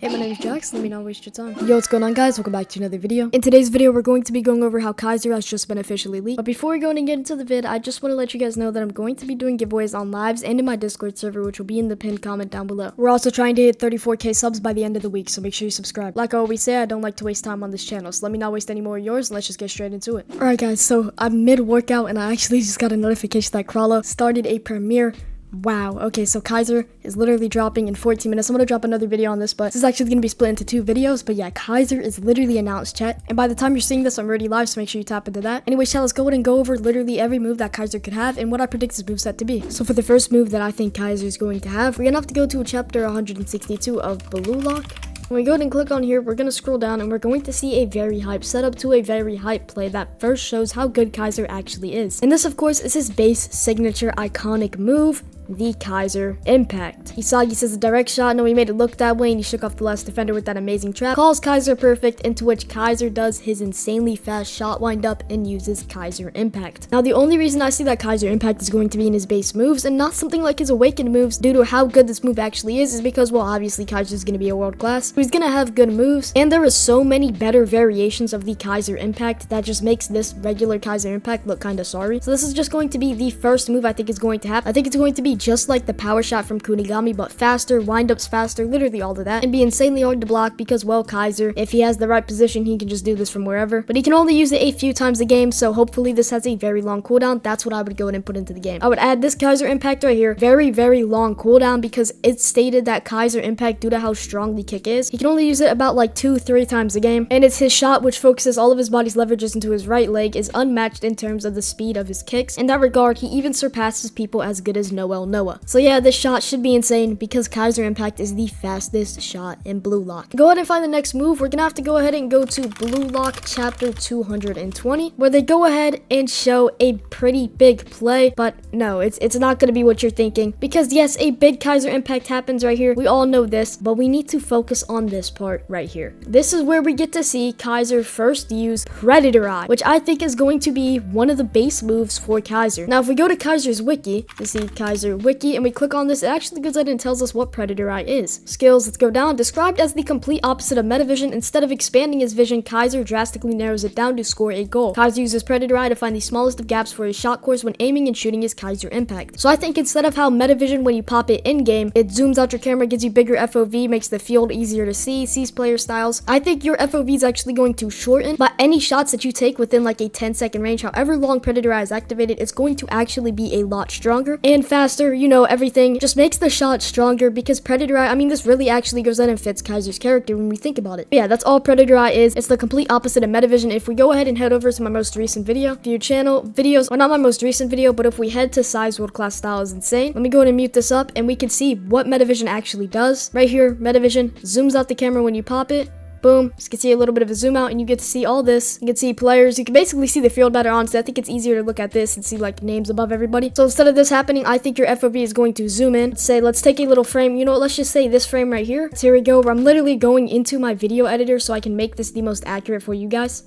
Hey, my name is Jax. Let me not waste your time. Yo, what's going on, guys? Welcome back to another video. In today's video, we're going to be going over how Kaiser has just been officially leaked. But before we go and get into the vid, I just want to let you guys know that I'm going to be doing giveaways on lives and in my Discord server, which will be in the pinned comment down below. We're also trying to hit 34k subs by the end of the week, so make sure you subscribe. Like I always say, I don't like to waste time on this channel, so let me not waste any more of yours, and let's just get straight into it. Alright, guys, so I'm mid-workout, and I actually just got a notification that Crawler started a premiere. Wow, okay, so Kaiser is literally dropping in 14 minutes. I'm gonna drop another video on this, but this is actually gonna be split into two videos. But yeah, Kaiser is literally announced, chat. And by the time you're seeing this, I'm already live, so make sure you tap into that. Anyways, chat, let's go ahead and go over literally every move that Kaiser could have and what I predict his moveset to be. So for the first move that I think Kaiser is going to have, we're gonna have to go to chapter 162 of Blue Lock. When we go ahead and click on here, we're going to scroll down and we're going to see a very hype setup to a very hype play that first shows how good Kaiser actually is. And this, of course, is his base signature iconic move, the Kaiser Impact. He says a direct shot, no, he made it look that way, and he shook off the last defender with that amazing trap. Calls Kaiser perfect, into which Kaiser does his insanely fast shot wind up and uses Kaiser Impact. Now, the only reason I see that Kaiser Impact is going to be in his base moves and not something like his awakened moves due to how good this move actually is because, well, obviously Kaiser is going to be a world class. He's going to have good moves, and there are so many better variations of the Kaiser Impact that just makes this regular Kaiser Impact look kind of sorry. So this is just going to be the first move I think is going to happen. I think it's going to be just like the power shot from Kunigami, but faster, windups faster, literally all of that, and be insanely hard to block because, well, Kaiser, if he has the right position, he can just do this from wherever, but he can only use it a few times a game, so hopefully this has a very long cooldown. That's what I would go ahead and put into the game. I would add this Kaiser Impact right here, very, very long cooldown, because it's stated that Kaiser Impact, due to how strong the kick is, he can only use it about like 2-3 times a game, and it's his shot which focuses all of his body's leverages into his right leg, is unmatched in terms of the speed of his kicks. In that regard, he even surpasses people as good as Noel Noah. So yeah, this shot should be insane because Kaiser Impact is the fastest shot in Blue Lock. Go ahead and find the next move. We're gonna have to go ahead and go to Blue Lock chapter 220, where they go ahead and show a pretty big play, but no, it's not gonna be what you're thinking, because yes, a big Kaiser Impact happens right here. We all know this, but we need to focus on this part right here. This is where we get to see Kaiser first use Predator Eye, which I think is going to be one of the base moves for Kaiser. Now, if we go to Kaiser's wiki, you see Kaiser wiki, and we click on this, it actually goes ahead and tells us what Predator Eye is. Skills, let's go down. Described as the complete opposite of Metavision, instead of expanding his vision, Kaiser drastically narrows it down to score a goal. Kaiser uses Predator Eye to find the smallest of gaps for his shot course when aiming and shooting his Kaiser Impact. So I think instead of how Metavision, when you pop it in-game, it zooms out your camera, gives you bigger FOV, makes the field easier to see, sees player styles, I think your FOV is actually going to shorten, but any shots that you take within like a 10-second range, however long Predator Eye is activated, it's going to actually be a lot stronger and faster. You know, everything just makes the shot stronger because Predator Eye, I mean, this really actually goes in and fits Kaiser's character when we think about it. But yeah, that's all Predator Eye is. It's the complete opposite of Metavision. If we go ahead and head over to my most recent video, for your channel videos, well, not my most recent video, but if we head to Size World Class Style is Insane, let me go ahead and mute this up and we can see what Metavision actually does. Right here, Metavision zooms out the camera when you pop it. Boom, you can see a little bit of a zoom out and you get to see all this. You can see players, you can basically see the field better. Honestly, I think it's easier to look at this and see like names above everybody. So instead of this happening, I think your FOV is going to zoom in. Let's take a little frame, you know what, let's just say this frame right here. So here we go, where I'm literally going into my video editor so I can make this the most accurate for you guys.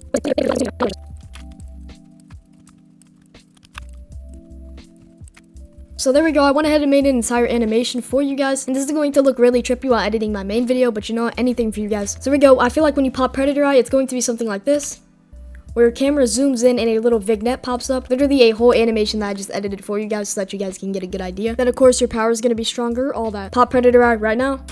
So there we go, I went ahead and made an entire animation for you guys, and this is going to look really trippy while editing my main video, but you know what, anything for you guys. So here we go, I feel like when you pop Predator Eye, it's going to be something like this, where your camera zooms in and a little vignette pops up, literally a whole animation that I just edited for you guys so that you guys can get a good idea. Then of course your power is going to be stronger, all that. Pop Predator Eye right now.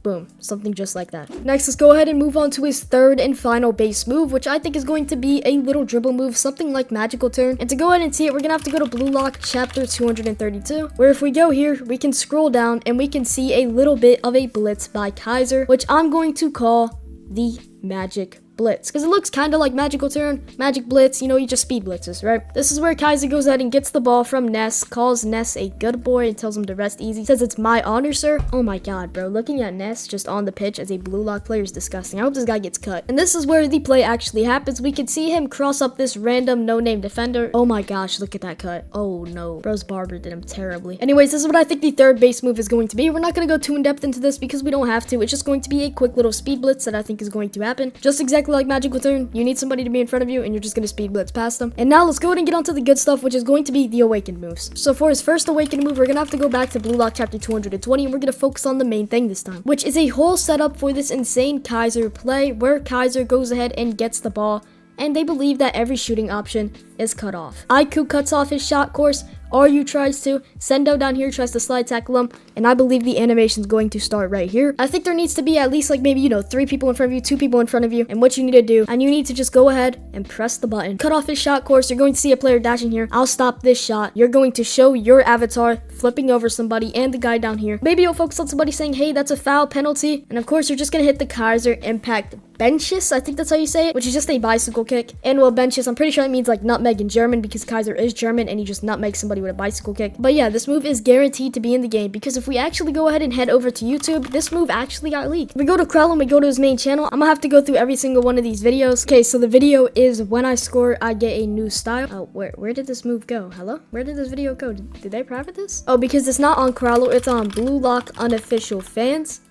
Boom, something just like that. Next, let's go ahead and move on to his third and final base move, which I think is going to be a little dribble move, something like Magical Turn. And to go ahead and see it, we're gonna have to go to Blue Lock chapter 232, where if we go here, we can scroll down and we can see a little bit of a blitz by Kaiser, which I'm going to call the Magic Blitz, because it looks kind of like Magical Turn, Magic Blitz, you know, you just speed blitzes, right? This is where Kaiser goes ahead and gets the ball from Ness, calls Ness a good boy and tells him to rest easy, says it's my honor, sir. Oh my god, bro, looking at Ness just on the pitch as a Blue Lock player is disgusting. I hope this guy gets cut. And this is where the play actually happens. We can see him cross up this random no-name defender. Oh my gosh, look at that cut. Oh no, bro's barber did him terribly. Anyways, this is what I think the third base move is going to be. We're not going to go too in depth into this because we don't have to. It's just going to be a quick little speed blitz that I think is going to happen, just exactly exactly like magical turn. You need somebody to be in front of you, and you're just gonna speed blitz past them. And now let's go ahead and get onto the good stuff, which is going to be the awakened moves. So for his first awakened move, we're gonna have to go back to Blue Lock chapter 220, and we're gonna focus on the main thing this time, which is a whole setup for this insane Kaiser play where Kaiser goes ahead and gets the ball, and they believe that every shooting option is cut off. IQ cuts off his shot course, RU tries to, Sendo down here tries to slide tackle him, and I believe the animation's going to start right here. I think there needs to be at least like maybe, 3 people in front of you, 2 people in front of you, and what you need to do, and you need to just go ahead and press the button. Cut off his shot course, you're going to see a player dashing here. I'll stop this shot. You're going to show your avatar flipping over somebody and the guy down here. Maybe you'll focus on somebody saying, hey, that's a foul penalty, and of course you're just gonna hit the Kaiser impact benches, I think that's how you say it, which is just a bicycle kick. And well, benches, I'm pretty sure it means like nutmeg in German because Kaiser is German and he just nutmegs somebody with a bicycle kick. But yeah, this move is guaranteed to be in the game because if we actually go ahead and head over to YouTube, this move actually got leaked. If we go to Krell and we go to his main channel, I'm gonna have to go through every single one of these videos. Okay, so the video is when I score, I get a new style. Oh, where did this move go? Hello? Where did this video go? Did they private this? Oh, because it's not on Krell, it's on Blue Lock Unofficial Fans.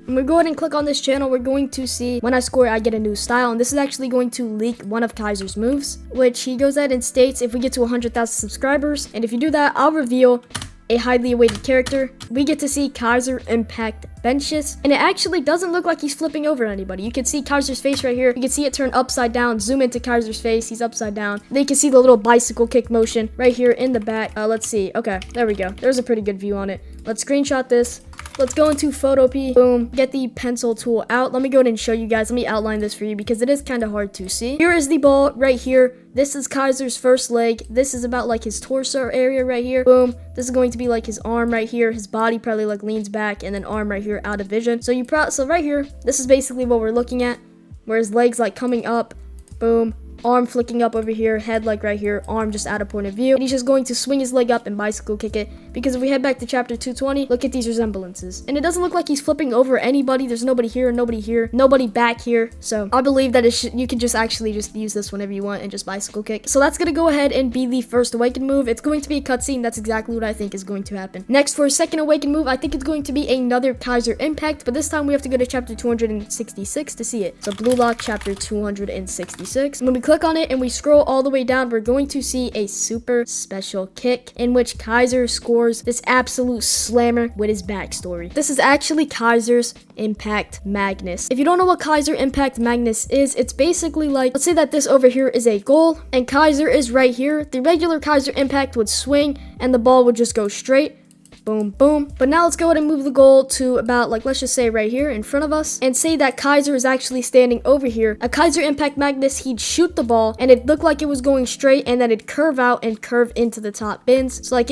When we go ahead and click on this channel, we're going to see when I score, I get a new style. And this is actually going to leak one of Kaiser's moves, which he goes ahead and states if we get to 100,000 subscribers. And if you do that, I'll reveal a highly awaited character. We get to see Kaiser impact benches, and it actually doesn't look like he's flipping over anybody. You can see Kaiser's face right here. You can see it turn upside down. Zoom into Kaiser's face. He's upside down. Then you can see the little bicycle kick motion right here in the back. Let's see. Okay, there we go. There's a pretty good view on it. Let's screenshot this. Let's go into Photopea. Boom. Get the pencil tool out. Let me go ahead and show you guys. Let me outline this for you because it is kind of hard to see. Here is the ball right here. This is Kaiser's first leg. This is about like his torso area right here. Boom. This is going to be like his arm right here. His body probably like leans back, and then arm right here out of vision. So so right here, this is basically what we're looking at, where his legs like coming up. Boom. Arm flicking up over here, head like right here, arm just out of point of view. And he's just going to swing his leg up and bicycle kick it. Because if we head back to chapter 220, look at these resemblances. And it doesn't look like he's flipping over anybody. There's nobody here, nobody back here. So I believe that you can just actually just use this whenever you want and just bicycle kick. So that's going to go ahead and be the first awakened move. It's going to be a cutscene. That's exactly what I think is going to happen. Next, for a second awakened move, I think it's going to be another Kaiser impact. But this time we have to go to chapter 266 to see it. So Blue Lock chapter 266. When we click on it and we scroll all the way down, we're going to see a super special kick in which Kaiser scores this absolute slammer with his backstory. This is actually Kaiser's Impact Magnus. If you don't know what Kaiser Impact Magnus is, it's basically like, let's say that this over here is a goal and Kaiser is right here. The regular Kaiser Impact would swing and the ball would just go straight. Boom, boom. But now let's go ahead and move the goal to about, like, let's just say right here in front of us, and say that Kaiser is actually standing over here. A Kaiser Impact Magnus, he'd shoot the ball and it looked like it was going straight, and then it'd curve out and curve into the top bins. So like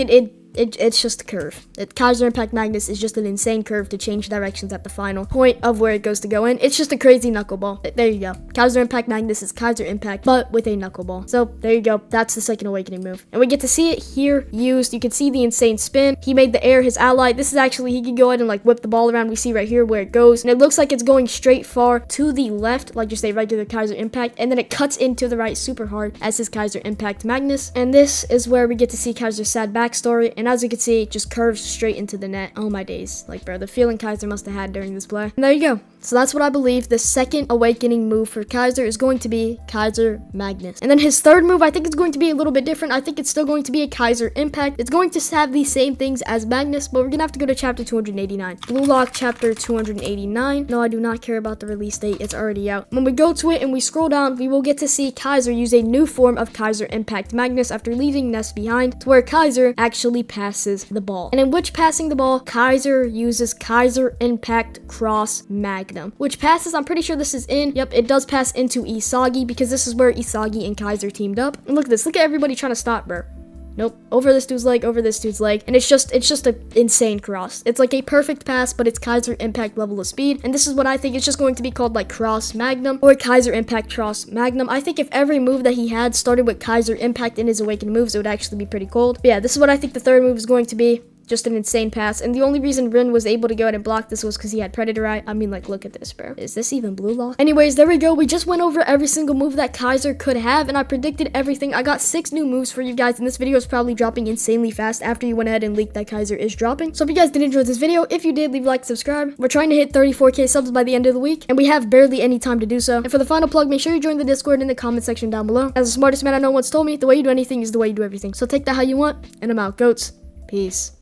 it's just a curve. Kaiser Impact Magnus is just an insane curve to change directions at the final point of where it goes to go in. It's just a crazy knuckleball. There you go. Kaiser Impact Magnus is Kaiser Impact, but with a knuckleball. So there you go. That's the second awakening move. And we get to see it here used. You can see the insane spin. He made the air his ally. This is actually, he can go ahead and like whip the ball around. We see right here where it goes. And it looks like it's going straight far to the left, like just a regular Kaiser Impact. And then it cuts into the right super hard as his Kaiser Impact Magnus. And this is where we get to see Kaiser's sad backstory. And as you can see, it just curves straight into the net. Oh my days. Like, bro, the feeling Kaiser must have had during this play. And there you go. So that's what I believe the second awakening move for Kaiser is going to be Kaiser Magnus. And then his third move, I think it's going to be a little bit different. I think it's still going to be a Kaiser Impact. It's going to have the same things as Magnus, but we're going to have to go to chapter 289. Blue Lock chapter 289. No, I do not care about the release date. It's already out. When we go to it and we scroll down, we will get to see Kaiser use a new form of Kaiser Impact Magnus after leaving Ness behind, to where Kaiser actually passes the ball. And in which passing the ball, Kaiser uses Kaiser Impact Cross Magnum, which passes, I'm pretty sure this is in, yep, it does pass into Isagi, because this is where Isagi and Kaiser teamed up. And look at this, look at everybody trying to stop, bro. Nope, over this dude's leg, and it's just an insane cross. It's like a perfect pass, but it's Kaiser Impact level of speed, and this is what I think it's just going to be called, like Cross Magnum or Kaiser Impact Cross Magnum. I think if every move that he had started with Kaiser Impact in his awakened moves, it would actually be pretty cold. But yeah, this is what I think the third move is going to be. just an insane pass. And the only reason Rin was able to go ahead and block this was because he had Predator Eye. I mean, like, look at this, bro. Is this even blue lock? Anyways, there we go. We just went over every single move that Kaiser could have, and I predicted everything. I got 6 new moves for you guys, and this video is probably dropping insanely fast after you went ahead and leaked that Kaiser is dropping. So if you guys did enjoy this video, if you did, leave a like, subscribe. We're trying to hit 34k subs by the end of the week, and we have barely any time to do so. And for the final plug, make sure you join the Discord in the comment section down below. As the smartest man I know once told me, the way you do anything is the way you do everything. So take that how you want, and I'm out, goats. Peace.